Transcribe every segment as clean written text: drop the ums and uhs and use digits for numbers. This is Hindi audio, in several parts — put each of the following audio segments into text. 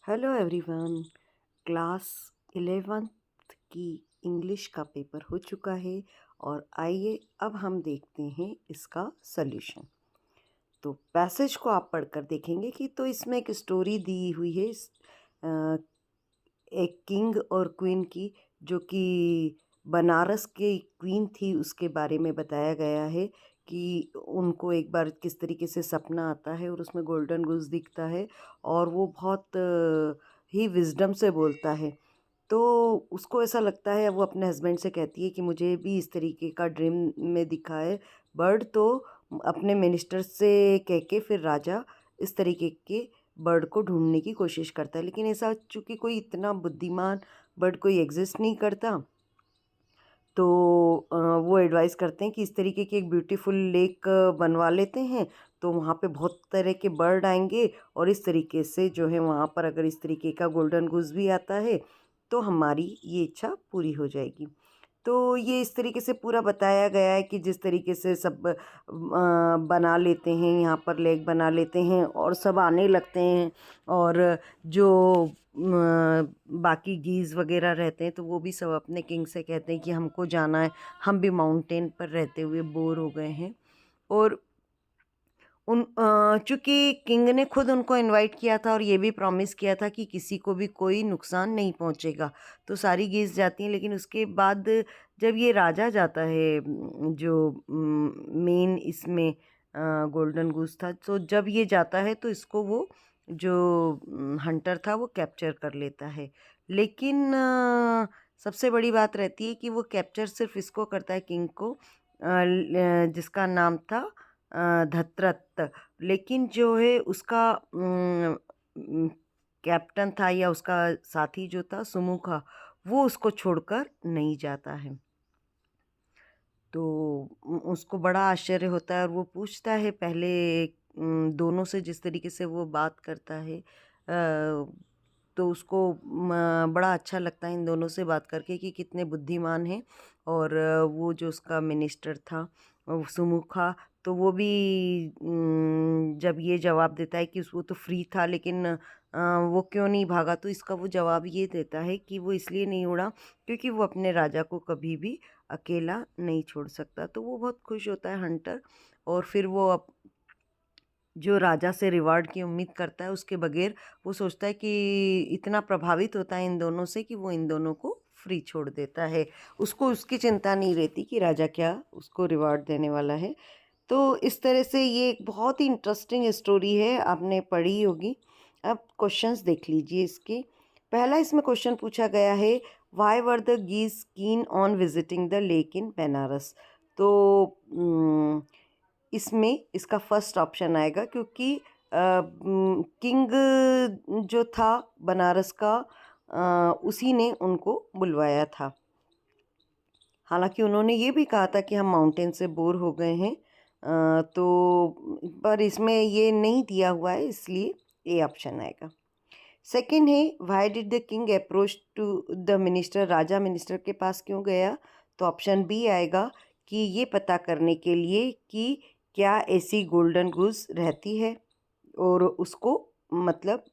Hello everyone. क्लास 11th की इंग्लिश का पेपर हो चुका है और आइए अब हम देखते हैं इसका सॉल्यूशन। तो पैसेज को आप पढ़कर देखेंगे कि तो इसमें एक स्टोरी दी हुई है एक किंग और क्वीन की, जो कि बनारस की क्वीन थी, उसके बारे में बताया गया है कि उनको एक बार किस तरीके से सपना आता है और उसमें गोल्डन गुज दिखता है और वो बहुत ही विजडम से बोलता है। तो उसको ऐसा लगता है, वो अपने हस्बैंड से कहती है कि मुझे भी इस तरीके का ड्रीम में दिखा है बर्ड। तो अपने मिनिस्टर से कह के फिर राजा इस तरीके के बर्ड को ढूंढने की कोशिश करता है, लेकिन ऐसा चूंकि कोई इतना बुद्धिमान बर्ड कोई एग्जिस्ट नहीं करता, तो वो एडवाइस करते हैं कि इस तरीके की एक ब्यूटीफुल लेक बनवा लेते हैं, तो वहाँ पे बहुत तरह के बर्ड आएंगे और इस तरीके से जो है वहाँ पर अगर इस तरीके का गोल्डन गुज भी आता है तो हमारी ये इच्छा पूरी हो जाएगी। तो ये इस तरीके से पूरा बताया गया है कि जिस तरीके से सब बना लेते हैं, यहाँ पर लेक बना लेते हैं और सब आने लगते हैं। और जो बाकी गीज़ वगैरह रहते हैं तो वो भी सब अपने किंग से कहते हैं कि हमको जाना है, हम भी माउंटेन पर रहते हुए बोर हो गए हैं। और चूँकि किंग ने खुद उनको इनवाइट किया था और ये भी प्रॉमिस किया था कि किसी को भी कोई नुकसान नहीं पहुंचेगा, तो सारी गेस्ट जाती हैं। लेकिन उसके बाद जब ये राजा जाता है, जो मेन इसमें गोल्डन गूस था, तो जब ये जाता है तो इसको वो जो हंटर था वो कैप्चर कर लेता है। लेकिन सबसे बड़ी बात रहती है कि वो कैप्चर सिर्फ इसको करता है, किंग को, जिसका नाम था धतरत। लेकिन जो है उसका कैप्टन था या उसका साथी जो था सुमुखा, वो उसको छोड़कर नहीं जाता है। तो उसको बड़ा आश्चर्य होता है और वो पूछता है पहले दोनों से, जिस तरीके से वो बात करता है तो उसको बड़ा अच्छा लगता है इन दोनों से बात करके कि कितने बुद्धिमान हैं। और वो जो उसका मिनिस्टर था सुमुखा, तो वो भी जब ये जवाब देता है कि वो तो फ्री था, लेकिन वो क्यों नहीं भागा, तो इसका वो जवाब ये देता है कि वो इसलिए नहीं उड़ा क्योंकि वो अपने राजा को कभी भी अकेला नहीं छोड़ सकता। तो वो बहुत खुश होता है हंटर, और फिर वो जो राजा से रिवार्ड की उम्मीद करता है उसके बगैर वो सोचता है कि इतना प्रभावित होता है इन दोनों से कि वो इन दोनों को फ्री छोड़ देता है। उसको उसकी चिंता नहीं रहती कि राजा क्या उसको रिवार्ड देने वाला है। तो इस तरह से ये एक बहुत ही इंटरेस्टिंग स्टोरी है, आपने पढ़ी होगी। अब क्वेश्चंस देख लीजिए इसके। पहला इसमें क्वेश्चन पूछा गया है, why were the geese keen on visiting the lake in Banaras. तो इसमें इसका फर्स्ट ऑप्शन आएगा, क्योंकि किंग जो था बनारस का, उसी ने उनको बुलवाया था। हालांकि उन्होंने ये भी कहा था कि हम माउंटेन से बोर हो गए हैं, तो पर इसमें ये नहीं दिया हुआ है, इसलिए ए ऑप्शन आएगा। सेकंड है, why did the king approach to the minister. राजा मिनिस्टर के पास क्यों गया, तो ऑप्शन बी आएगा कि ये पता करने के लिए कि क्या ऐसी गोल्डन गूस रहती है, और उसको मतलब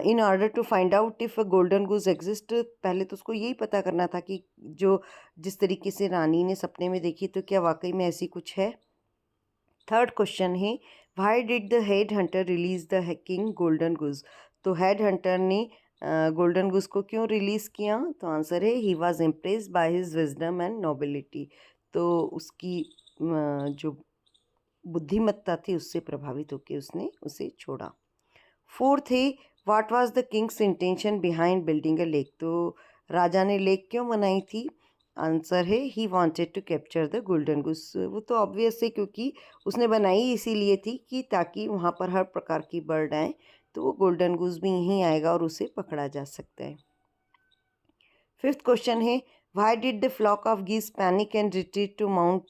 in order to find out if golden goose exist, पहले तो उसको यही पता करना था कि जो जिस तरीके से रानी ने सपने में देखी तो क्या वाकई में ऐसी कुछ है। थर्ड क्वेश्चन है, why did the head hunter release the king golden goose. तो हेड हंटर ने गोल्डन गूज को क्यों रिलीज़ किया, तो आंसर है he was impressed by his wisdom and nobility. तो उसकी जो बुद्धिमत्ता थी उससे प्रभावित होकर उसने उसे छोड़ा। फोर्थ है, what was the king's intention behind building a lake. तो राजा ने लेक क्यों बनाई थी, आंसर है he wanted to capture the golden goose. वो तो ऑब्वियस है, क्योंकि उसने बनाई इसीलिए थी कि ताकि वहाँ पर हर प्रकार की बर्ड आए, तो वो गोल्डन गुस भी यहीं आएगा और उसे पकड़ा जा सकता है। फिफ्थ क्वेश्चन है, why did the flock of geese panic and retreat to mount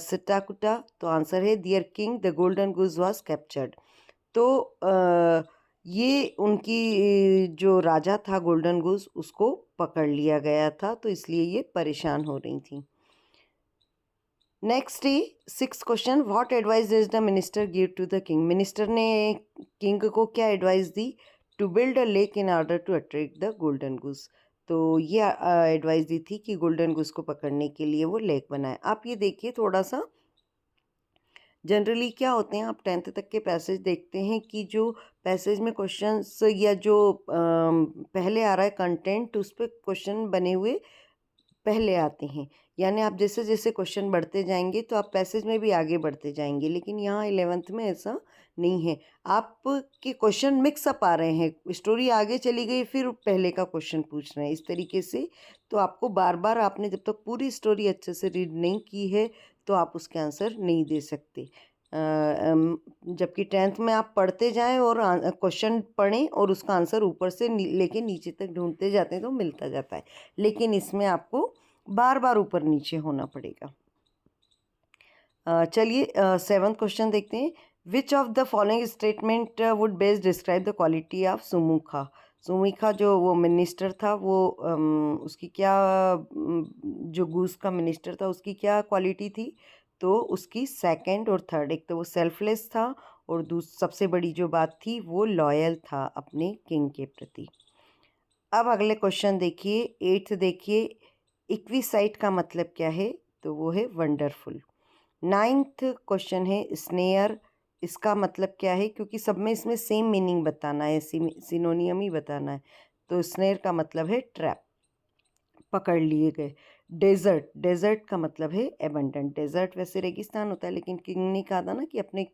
Sitakuta. तो आंसर है their king the golden goose was captured. तो ये उनकी जो राजा था गोल्डन गुज, उसको पकड़ लिया गया था, तो इसलिए ये परेशान हो रही थी। नेक्स्ट है six question, what advice does the minister give to the king. Minister ने किंग को क्या एडवाइस दी? To build a lake in order to attract the golden goose. तो ये एडवाइस दी थी कि गोल्डन गूस को पकड़ने के लिए वो लेक बनाए। आप ये देखिए थोड़ा सा, जनरली क्या होते हैं, आप 10th तक के पैसेज देखते हैं कि जो पैसेज में क्वेश्चंस या जो पहले आ रहा है कंटेंट, उस पर क्वेश्चन बने हुए पहले आते हैं। यानी आप जैसे जैसे क्वेश्चन बढ़ते जाएंगे तो आप पैसेज में भी आगे बढ़ते जाएंगे, लेकिन यहाँ 11th में ऐसा नहीं है। आपके क्वेश्चन मिक्स अप आ रहे हैं, स्टोरी आगे चली गई फिर पहले का क्वेश्चन पूछ रहे हैं, इस तरीके से। तो आपको बार बार, आपने जब तक पूरी स्टोरी अच्छे से रीड नहीं की है तो आप उसके आंसर नहीं दे सकते। जबकि 10th में आप पढ़ते जाएं और क्वेश्चन पढ़ें और उसका आंसर ऊपर से लेके नीचे तक ढूंढते जाते हैं तो मिलता जाता है, लेकिन इसमें आपको बार बार ऊपर नीचे होना पड़ेगा। चलिए 7th क्वेश्चन देखते हैं। Which of the following statement would best describe the quality of Sumukha? Sumukha जो वो मिनिस्टर था, वो उसकी क्या, जो गूस का मिनिस्टर था उसकी क्या क्वालिटी थी? तो उसकी सेकंड और थर्ड, एक तो वो सेल्फलेस था और सबसे बड़ी जो बात थी वो लॉयल था अपने किंग के प्रति। अब अगले क्वेश्चन देखिए, 8th देखिए। इक्विसाइट का मतलब क्या है? तो वो है वंडरफुल। 9th क्वेश्चन है स्नेयर, इसका मतलब क्या है? क्योंकि सब में इसमें सेम मीनिंग बताना है, सिनोनियम ही बताना है। तो स्नेयर का मतलब है ट्रैप, पकड़ लिए गए। डेजर्ट, डेजर्ट का मतलब है एबंडेंट। डेजर्ट वैसे रेगिस्तान होता है, लेकिन किंग ने कहा था ना कि अपने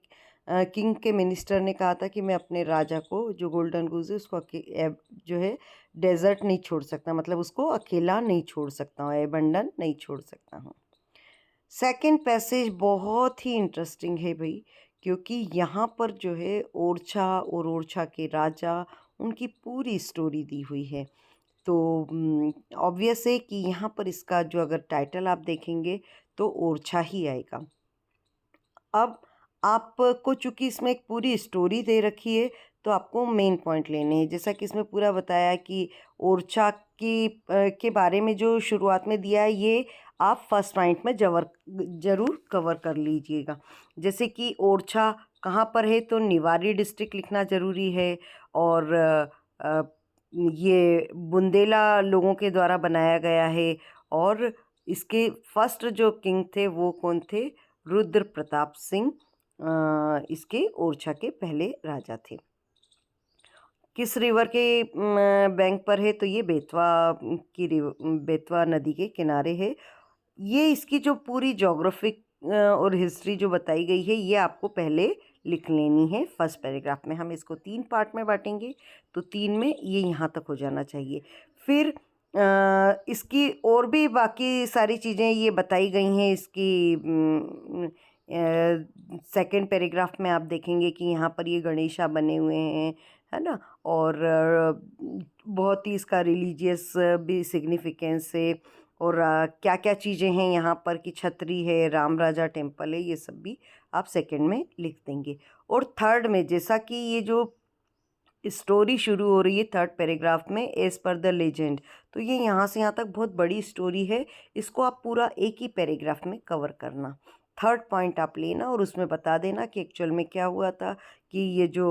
किंग के मिनिस्टर ने कहा था कि मैं अपने राजा को, जो गोल्डन गूज है उसको जो है डेजर्ट नहीं छोड़ सकता, मतलब उसको अकेला नहीं छोड़ सकता हूँ, एबंडन नहीं छोड़ सकता हूँ। सेकंड पैसेज बहुत ही इंटरेस्टिंग है भाई, क्योंकि यहाँ पर जो है ओरछा और ओरछा के राजा, उनकी पूरी स्टोरी दी हुई है। तो ऑब्वियस है कि यहाँ पर इसका जो अगर टाइटल आप देखेंगे तो ओरछा ही आएगा। अब आपको चूँकि इसमें एक पूरी स्टोरी दे रखी है तो आपको मेन पॉइंट लेने हैं, जैसा कि इसमें पूरा बताया कि ओरछा की के बारे में जो शुरुआत में दिया है, ये आप फर्स्ट पॉइंट में ज़रूर कवर कर लीजिएगा। जैसे कि ओरछा कहाँ पर है, तो निवारी डिस्ट्रिक्ट लिखना ज़रूरी है। और अ, ये बुंदेला लोगों के द्वारा बनाया गया है। और इसके फर्स्ट जो किंग थे वो कौन थे? रुद्र प्रताप सिंह इसके ओरछा के पहले राजा थे। किस रिवर के बैंक पर है? तो ये बेतवा की बेतवा नदी के किनारे है। ये इसकी जो पूरी जोग्राफिक और हिस्ट्री जो बताई गई है, ये आपको पहले लिख लेनी है फर्स्ट पैराग्राफ में। हम इसको 3 पार्ट में बांटेंगे, तो 3 में ये यहाँ तक हो जाना चाहिए। फिर इसकी और भी बाकी सारी चीज़ें ये बताई गई हैं। इसकी सेकंड पैराग्राफ में आप देखेंगे कि यहाँ पर ये गणेशा बने हुए हैं, है ना। और बहुत ही इसका रिलीजियस भी सिग्निफिकेंस है। और क्या क्या चीज़ें हैं यहाँ पर, कि छतरी है, राम राजा टेम्पल है, ये सब भी आप सेकंड में लिख देंगे। और थर्ड में, जैसा कि ये जो स्टोरी शुरू हो रही है थर्ड पैराग्राफ में, एज पर द लेजेंड, तो ये यहाँ से यहाँ तक बहुत बड़ी स्टोरी है, इसको आप पूरा एक ही पैराग्राफ में कवर करना। थर्ड पॉइंट आप लेना और उसमें बता देना कि एक्चुअल में क्या हुआ था, कि ये जो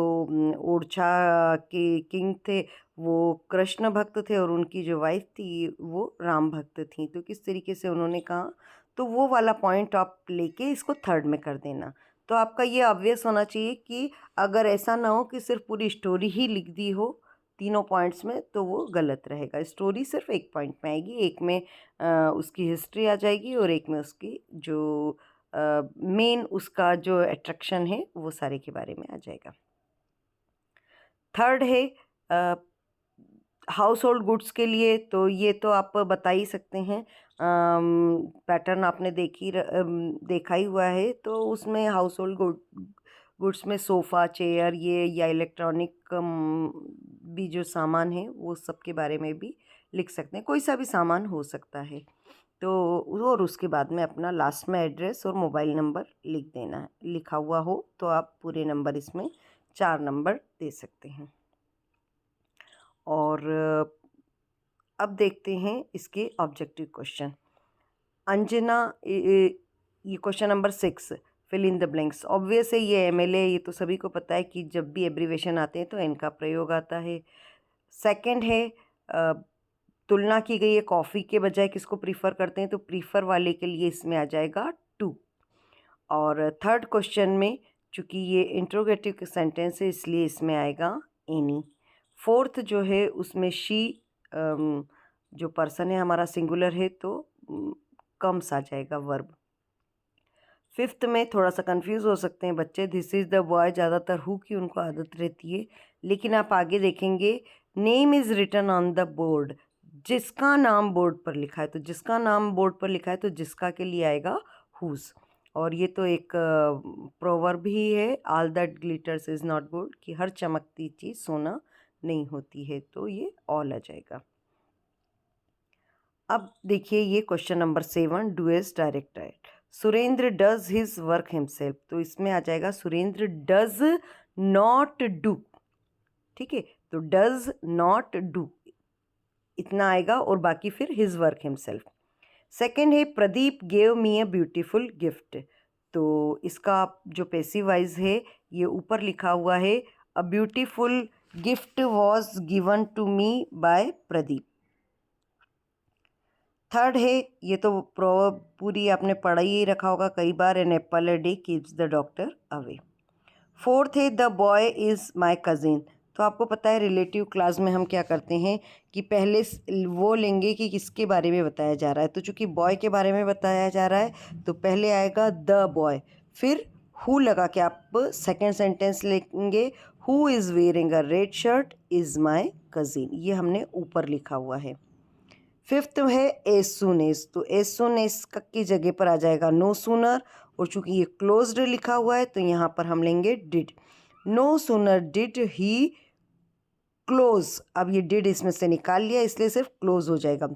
ओरछा के किंग थे वो कृष्ण भक्त थे और उनकी जो वाइफ थी वो राम भक्त थी, तो किस तरीके से उन्होंने कहा, तो वो वाला पॉइंट आप लेके इसको थर्ड में कर देना। तो आपका ये ऑब्वियस होना चाहिए कि अगर ऐसा ना हो कि सिर्फ पूरी स्टोरी ही लिख दी हो तीनों पॉइंट्स में, तो वो गलत रहेगा। स्टोरी सिर्फ एक पॉइंट में आएगी, एक में उसकी हिस्ट्री आ जाएगी और एक में उसकी जो मेन उसका जो अट्रैक्शन है वो सारे के बारे में आ जाएगा। थर्ड है हाउस होल्ड गुड्स के लिए, तो ये तो आप बता ही सकते हैं, पैटर्न आपने देखा ही हुआ है। तो उसमें हाउस होल्ड गुड्स में सोफ़ा, चेयर, ये या इलेक्ट्रॉनिक भी जो सामान है वो सब के बारे में भी लिख सकते हैं, कोई सा भी सामान हो सकता है। तो और उसके बाद में अपना लास्ट में एड्रेस और मोबाइल नंबर लिख देना है, लिखा हुआ हो तो आप पूरे नंबर इसमें 4 नंबर दे सकते हैं। और अब देखते हैं इसके ऑब्जेक्टिव क्वेश्चन। अंजना, ये question number 6, fill in the blanks. Obvious है ये MLA, ये तो सभी को पता है कि जब भी एब्रीवेशन आते हैं तो इनका प्रयोग आता है। सेकंड है तुलना की गई है कॉफ़ी के बजाय किसको प्रीफर करते हैं, तो प्रीफर वाले के लिए इसमें आ जाएगा टू। और थर्ड क्वेश्चन में चूँकि ये इंट्रोगेटिव सेंटेंस है इसलिए इसमें आएगा एनी। फोर्थ जो है उसमें शी जो पर्सन है हमारा सिंगुलर है तो कम्स आ जाएगा वर्ब। फिफ्थ में थोड़ा सा कंफ्यूज हो सकते हैं बच्चे, दिस इज़ द बॉय, ज़्यादातर हु की उनको आदत रहती है, लेकिन आप आगे देखेंगे name is written on the board, जिसका नाम बोर्ड पर लिखा है, तो जिसका नाम बोर्ड पर लिखा है तो जिसका के लिए आएगा हुज। और ये तो एक प्रोवर्ब ही है, all that glitters is not gold, कि हर चमकती चीज़ सोना नहीं होती है, तो ये ऑल आ जाएगा। अब देखिए ये question number 7, do as directed. Surendra does his work himself, तो इसमें आ जाएगा सुरेंद्र डज नॉट डू। ठीक है, तो डज नॉट डू इतना आएगा और बाकी फिर हिज वर्क हिमसेल्फ। सेकेंड है प्रदीप गेव मी अ ब्यूटीफुल गिफ्ट, तो इसका जो पैसिव वाइज है ये ऊपर लिखा हुआ है, a beautiful gift was given to me by Pradeep. Third है, ये तो पूरी आपने पढ़ा ही रखा होगा कई बार, an apple a day keeps the doctor away. Fourth है the boy is my cousin, तो आपको पता है रिलेटिव क्लास में हम क्या करते हैं कि पहले वो लेंगे कि किसके बारे में बताया जा रहा है, तो चूंकि बॉय के बारे में बताया जा रहा है तो पहले आएगा द बॉय, फिर हु लगा के आप सेकेंड सेंटेंस लेंगे, who is wearing a red shirt is my cousin, ये हमने ऊपर लिखा हुआ है। फिफ्थ है एज सुन एज, तो एज सुन एज की जगह पर आ जाएगा नो सूनर, और चूंकि ये क्लोज्ड लिखा हुआ है तो यहाँ पर हम लेंगे did, no sooner did he close, अब ये डिड इसमें से निकाल लिया इसलिए सिर्फ क्लोज हो जाएगा,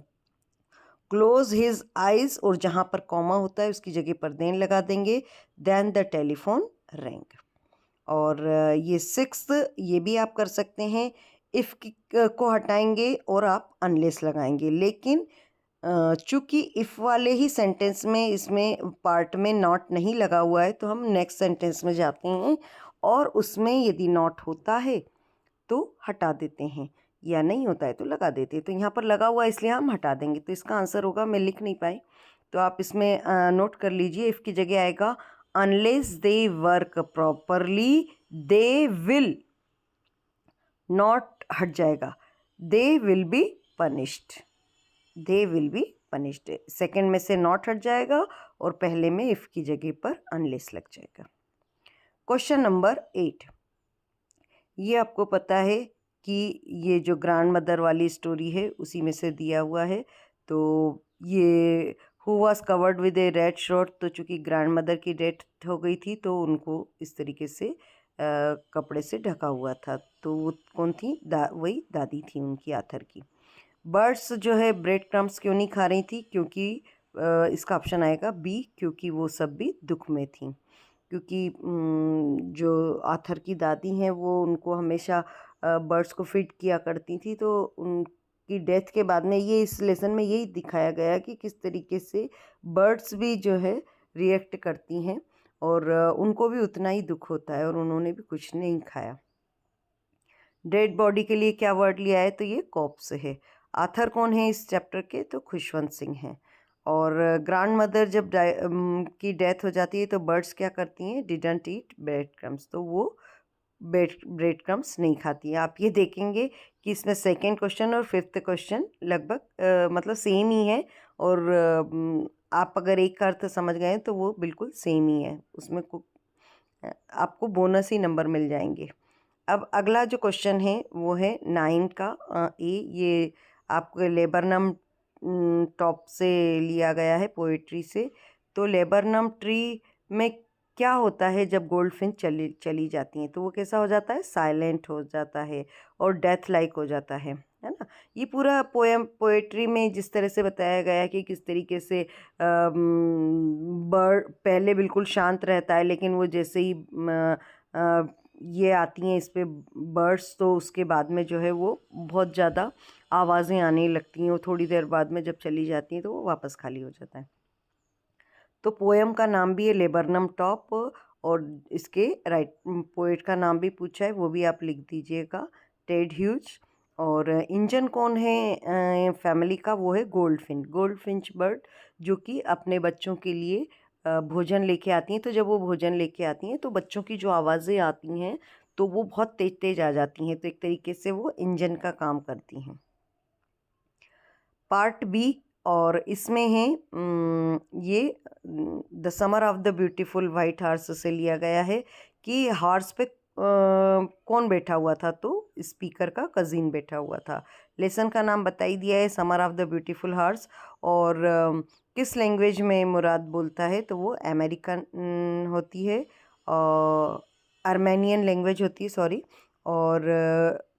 क्लोज हिज आइज, और जहाँ पर कॉमा होता है उसकी जगह पर देन लगा देंगे, देन द टेलीफोन रैंग। और ये सिक्स्थ ये भी आप कर सकते हैं, इफ़ को हटाएंगे और आप अनलेस लगाएंगे, लेकिन चूँकि इफ़ वाले ही सेंटेंस में इसमें पार्ट में नॉट नहीं लगा हुआ है तो हम नेक्स्ट सेंटेंस में जाते हैं और उसमें यदि नॉट होता है तो हटा देते हैं, या नहीं होता है तो लगा देते हैं, तो यहाँ पर लगा हुआ है इसलिए हम हटा देंगे, तो इसका आंसर होगा, मैं लिख नहीं पाई तो आप इसमें नोट कर लीजिए, इफ़ की जगह आएगा unless they work properly they will, not हट जाएगा, they will be punished, they will be punished, second में से नॉट हट जाएगा और पहले में इफ़ की जगह पर अनलेस लग जाएगा। क्वेश्चन नंबर 8, ये आपको पता है कि ये जो ग्रैंड मदर वाली स्टोरी है उसी में से दिया हुआ है, तो ये who was covered with A red shirt, तो चूँकि ग्रैंड मदर की डेथ हो गई थी तो उनको इस तरीके से कपड़े से ढका हुआ था, तो वो कौन थी, वही दादी थी उनकी आथर की। बर्ड्स जो है ब्रेड क्रम्स क्यों नहीं खा रही थी, क्योंकि इसका ऑप्शन आएगा बी, क्योंकि वो सब भी दुख में थी, क्योंकि जो आथर की दादी हैं वो उनको हमेशा बर्ड्स को फीड किया करती थी, तो उनकी डेथ के बाद में ये इस लेसन में यही दिखाया गया कि किस तरीके से बर्ड्स भी जो है रिएक्ट करती हैं और उनको भी उतना ही दुख होता है और उन्होंने भी कुछ नहीं खाया। डेड बॉडी के लिए क्या वर्ड लिया है, तो ये कॉप्स है। आथर कौन है इस चैप्टर के, तो खुशवंत सिंह हैं। और ग्रैंड मदर जब की डेथ हो जाती है तो बर्ड्स क्या करती हैं, डिडंट ईट ब्रेड क्रम्स, तो वो ब्रेड क्रम्स नहीं खाती हैं। आप ये देखेंगे कि इसमें सेकेंड क्वेश्चन और फिफ्थ क्वेश्चन लगभग मतलब सेम ही है, और आप अगर एक का अर्थ समझ गए तो वो बिल्कुल सेम ही है, उसमें आपको बोनस ही नंबर मिल जाएंगे। अब अगला जो क्वेश्चन है वो है 9 का ए, ये आपके लेबरनम टॉप से लिया गया है पोएट्री से। तो लेबरनम ट्री में क्या होता है जब गोल्डफिन चली जाती हैं, तो वो कैसा हो जाता है, साइलेंट हो जाता है और डेथ लाइक हो जाता है ना। ये पूरा पोएट्री में जिस तरह से बताया गया है कि किस तरीके से बर्ड पहले बिल्कुल शांत रहता है, लेकिन वो जैसे ही ये आती हैं इस पे बर्ड्स, तो उसके बाद में जो है वो बहुत ज़्यादा आवाज़ें आने लगती हैं, वो थोड़ी देर बाद में जब चली जाती हैं तो वो वापस खाली हो जाता है। तो पोएम का नाम भी है लेबरनम टॉप, और इसके पोएट का नाम भी पूछा है, वो भी आप लिख दीजिएगा, टेड ह्यूज। और इंजन कौन है फैमिली का, वो है गोल्डफिंच बर्ड, जो कि अपने बच्चों के लिए भोजन लेके आती हैं। तो जब वो भोजन लेके आती हैं तो बच्चों की जो आवाज़ें आती हैं तो वो बहुत तेज तेज आ जाती हैं, तो एक तरीके से वो इंजन का काम करती हैं। पार्ट बी, और इसमें है ये the summer of the beautiful white horse से लिया गया है कि हार्स पे कौन बैठा हुआ था, तो स्पीकर का कज़िन बैठा हुआ था। लेसन का नाम बता ही दिया है, summer of the beautiful horse. और किस लैंग्वेज में मुराद बोलता है, तो वो अमेरिकन होती है, आर्मेनियन लैंग्वेज होती है, सॉरी। और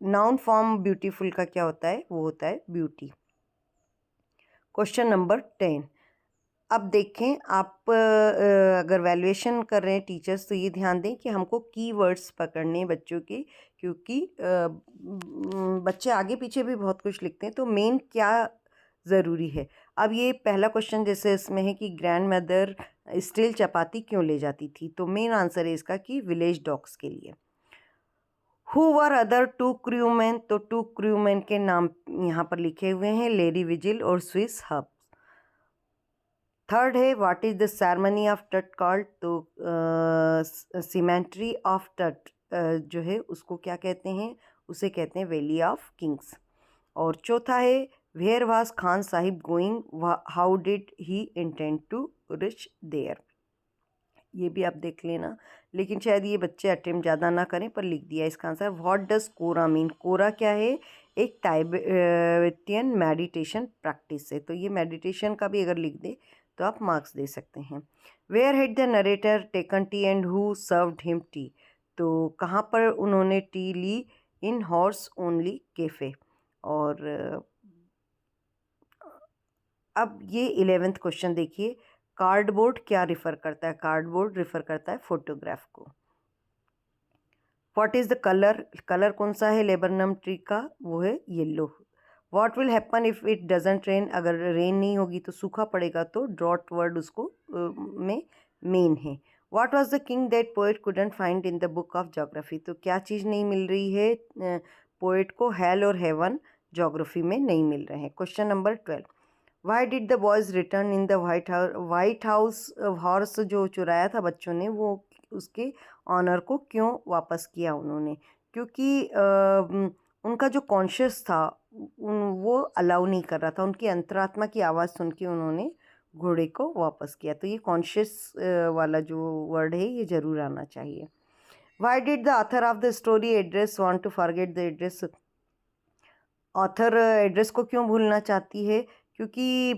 नाउन फॉर्म ब्यूटीफुल का क्या होता है, वो होता है ब्यूटी। Question number 10। अब देखें, आप अगर वैल्यूएशन कर रहे हैं टीचर्स, तो ये ध्यान दें कि हमको कीवर्ड्स पकड़ने हैं बच्चों के, क्योंकि बच्चे आगे पीछे भी बहुत कुछ लिखते हैं, तो मेन क्या ज़रूरी है। अब ये पहला क्वेश्चन जैसे इसमें है कि ग्रैंड मदर स्टील चपाती क्यों ले जाती थी, तो मेन आंसर है इसका कि विलेज डॉग्स के लिए। Who were other to crewman, तो टू क्रूमैन के नाम यहाँ पर लिखे हुए हैं, लेरी विजिल और स्विस हब। थर्ड है what is the ceremony of टट कॉल्ड, तो सीमेंट्री ऑफ टट जो है उसको क्या कहते हैं, उसे कहते हैं वैली ऑफ किंग्स। और चौथा है where was Khan Sahib going, how did he intend to reach there. ये भी आप देख लेना, लेकिन शायद ये बच्चे अटेम्प्ट ज़्यादा ना करें, पर लिख दिया इसका answer. What does kora mean, कोरा क्या है, एक टाइबेटियन मेडिटेशन प्रैक्टिस है, तो ये मेडिटेशन का भी अगर लिख दे तो आप मार्क्स दे सकते हैं। Where had the narrator taken tea and who served him tea, तो कहाँ पर उन्होंने टी ली, इन हॉर्स ओनली कैफ़े। और अब ये 11th क्वेश्चन देखिए, कार्डबोर्ड क्या रिफ़र करता है, कार्डबोर्ड रिफ़र करता है फोटोग्राफ को। What is the colour, colour कौन सा है लेबरनम ट्री का, वो है yellow. What will happen if it doesn't rain, अगर रेन नहीं होगी तो सूखा पड़ेगा, तो ड्रॉट वर्ड उसको में मेन है। What was the king that poet couldn't find in the book of geography, तो क्या चीज़ नहीं मिल रही है पोएट को, हेल और हेवन जोग्राफी में नहीं मिल रहे हैं। Question number 12। Y did the boys return in the white house, horse जो चुराया था बच्चों ने, वो उसके ऑनर को क्यों वापस किया उन्होंने, क्योंकि उनका जो कॉन्शियस था वो अलाउ नहीं कर रहा था, उनकी अंतरात्मा की आवाज़ सुन के उन्होंने घोड़े को वापस किया। तो ये कॉन्शियस वाला जो वर्ड है ये ज़रूर आना चाहिए। Why did the author of the story address want to forget the address, author address को क्यों भूलना चाहती है, क्योंकि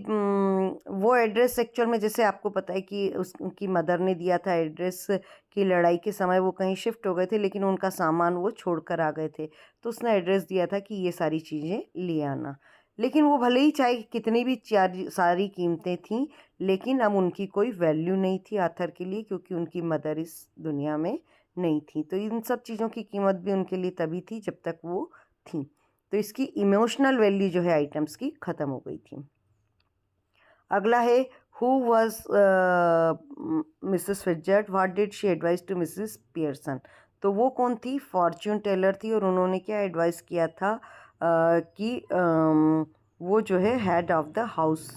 वो एड्रेस एक्चुअल में, जैसे आपको पता है कि उसकी मदर ने दिया था एड्रेस, की लड़ाई के समय वो कहीं शिफ्ट हो गए थे, लेकिन उनका सामान वो छोड़कर आ गए थे, तो उसने एड्रेस दिया था कि ये सारी चीज़ें ले आना। लेकिन वो भले ही चाहे कितनी भी सारी कीमतें थीं, लेकिन अब उनकी कोई वैल्यू नहीं थी आथर के लिए, क्योंकि उनकी मदर इस दुनिया में नहीं थी। तो इन सब चीज़ों की कीमत भी उनके लिए तभी थी जब तक वो थी, तो इसकी इमोशनल वैल्यू जो है आइटम्स की ख़त्म हो गई थी। अगला है who was Mrs Fitzgerald, what did she advise to Mrs Pearson, तो वो कौन थी, फॉर्च्यून टेलर थी, और उन्होंने क्या एडवाइस किया था कि वो जो है head of the house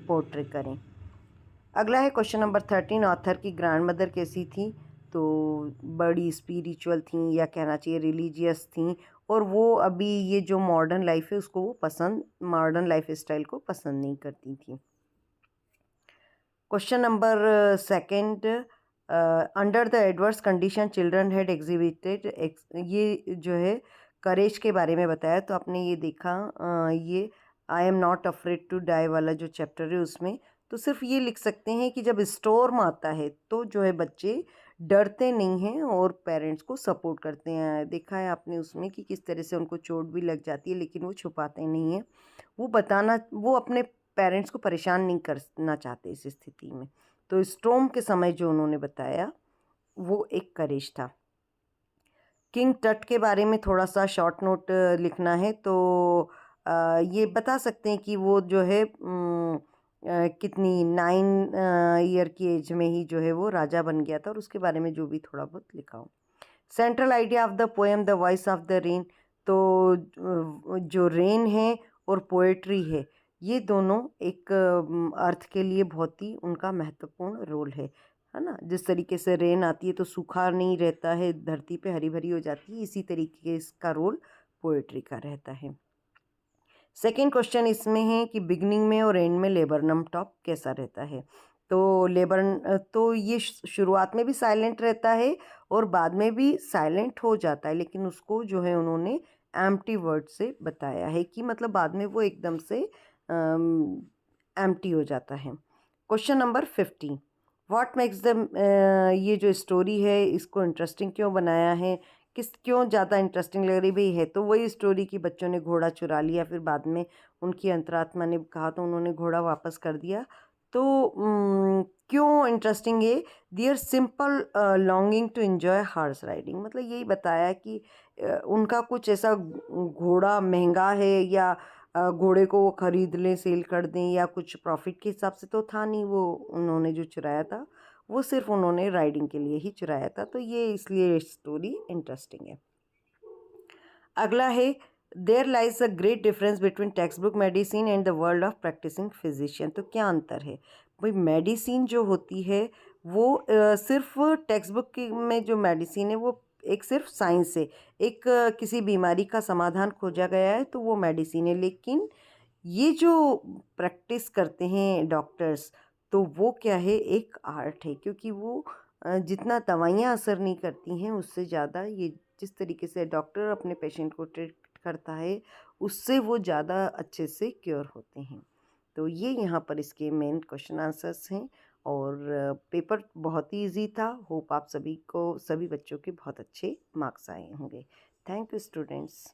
portray करें। अगला है क्वेश्चन नंबर 13, ऑथर की ग्रैंड मदर कैसी थी, तो बड़ी स्पिरिचुअल थी, या कहना चाहिए रिलीजियस थी, और वो अभी ये जो मॉडर्न लाइफ है उसको वो मॉडर्न लाइफ स्टाइल को पसंद नहीं करती थी। Question number 2, under the adverse condition children had exhibited, ये जो है करेज के बारे में बताया, तो आपने ये देखा ये I am not afraid to die वाला जो चैप्टर है उसमें, तो सिर्फ ये लिख सकते हैं कि जब स्टॉर्म आता है तो जो है बच्चे डरते नहीं हैं और पेरेंट्स को सपोर्ट करते हैं। देखा है आपने उसमें कि किस तरह से उनको चोट भी लग जाती है, लेकिन वो छुपाते नहीं हैं, वो अपने पेरेंट्स को परेशान नहीं करना चाहते इस स्थिति में। तो स्टॉर्म के समय जो उन्होंने बताया वो एक करेज था। किंग टट के बारे में थोड़ा सा शॉर्ट नोट लिखना है, तो ये बता सकते हैं कि वो जो है कितनी 9 ईयर की एज में ही जो है वो राजा बन गया था, और उसके बारे में जो भी थोड़ा बहुत लिखा हो। Central idea of the poem the voice of the rain, तो जो रेन है और पोएट्री है, ये दोनों एक अर्थ के लिए बहुत ही उनका महत्वपूर्ण रोल है ना। जिस तरीके से रेन आती है तो सूखा नहीं रहता है, धरती पे हरी भरी हो जाती है, इसी तरीके से इसका रोल पोएट्री का रहता है। सेकेंड क्वेश्चन इसमें है कि बिगनिंग में और एंड में लेबरनम टॉप कैसा रहता है। तो तो ये शुरुआत में भी साइलेंट रहता है और बाद में भी साइलेंट हो जाता है, लेकिन उसको जो है उन्होंने एम्प्टी वर्ड से बताया है कि मतलब बाद में वो एकदम से एम्प्टी हो जाता है। Question number 50, what makes the, ये जो स्टोरी है इसको इंटरेस्टिंग क्यों बनाया है, क्यों ज़्यादा इंटरेस्टिंग लग रही भाई है। तो वही स्टोरी कि बच्चों ने घोड़ा चुरा लिया, फिर बाद में उनकी अंतरात्मा ने कहा तो उन्होंने घोड़ा वापस कर दिया। तो क्यों इंटरेस्टिंग है, there simple longing to enjoy horse riding, मतलब यही बताया कि उनका कुछ ऐसा घोड़ा महंगा है या घोड़े को वो खरीद लें, सेल कर दें, या कुछ प्रॉफिट के हिसाब से तो था नहीं, वो उन्होंने जो चुराया था वो सिर्फ उन्होंने राइडिंग के लिए ही चुराया था, तो ये इसलिए स्टोरी इंटरेस्टिंग है। अगला है, there lies a great difference between text book medicine and the world of practicing physician, तो क्या अंतर है भाई। मेडिसिन जो होती है वो सिर्फ टेक्स्ट बुक में जो मेडिसिन है वो एक सिर्फ साइंस है, एक किसी बीमारी का समाधान खोजा गया है तो वो मेडिसिन है। लेकिन ये जो प्रैक्टिस करते हैं डॉक्टर्स, तो वो क्या है, एक आर्ट है, क्योंकि वो जितना दवाइयाँ असर नहीं करती हैं उससे ज़्यादा ये जिस तरीके से डॉक्टर अपने पेशेंट को ट्रीट करता है उससे वो ज़्यादा अच्छे से क्योर होते हैं। तो ये यहाँ पर इसके मेन क्वेश्चन आंसर्स हैं, और पेपर बहुत ही इजी था। होप आप सभी बच्चों के बहुत अच्छे मार्क्स आए होंगे। Thank you students.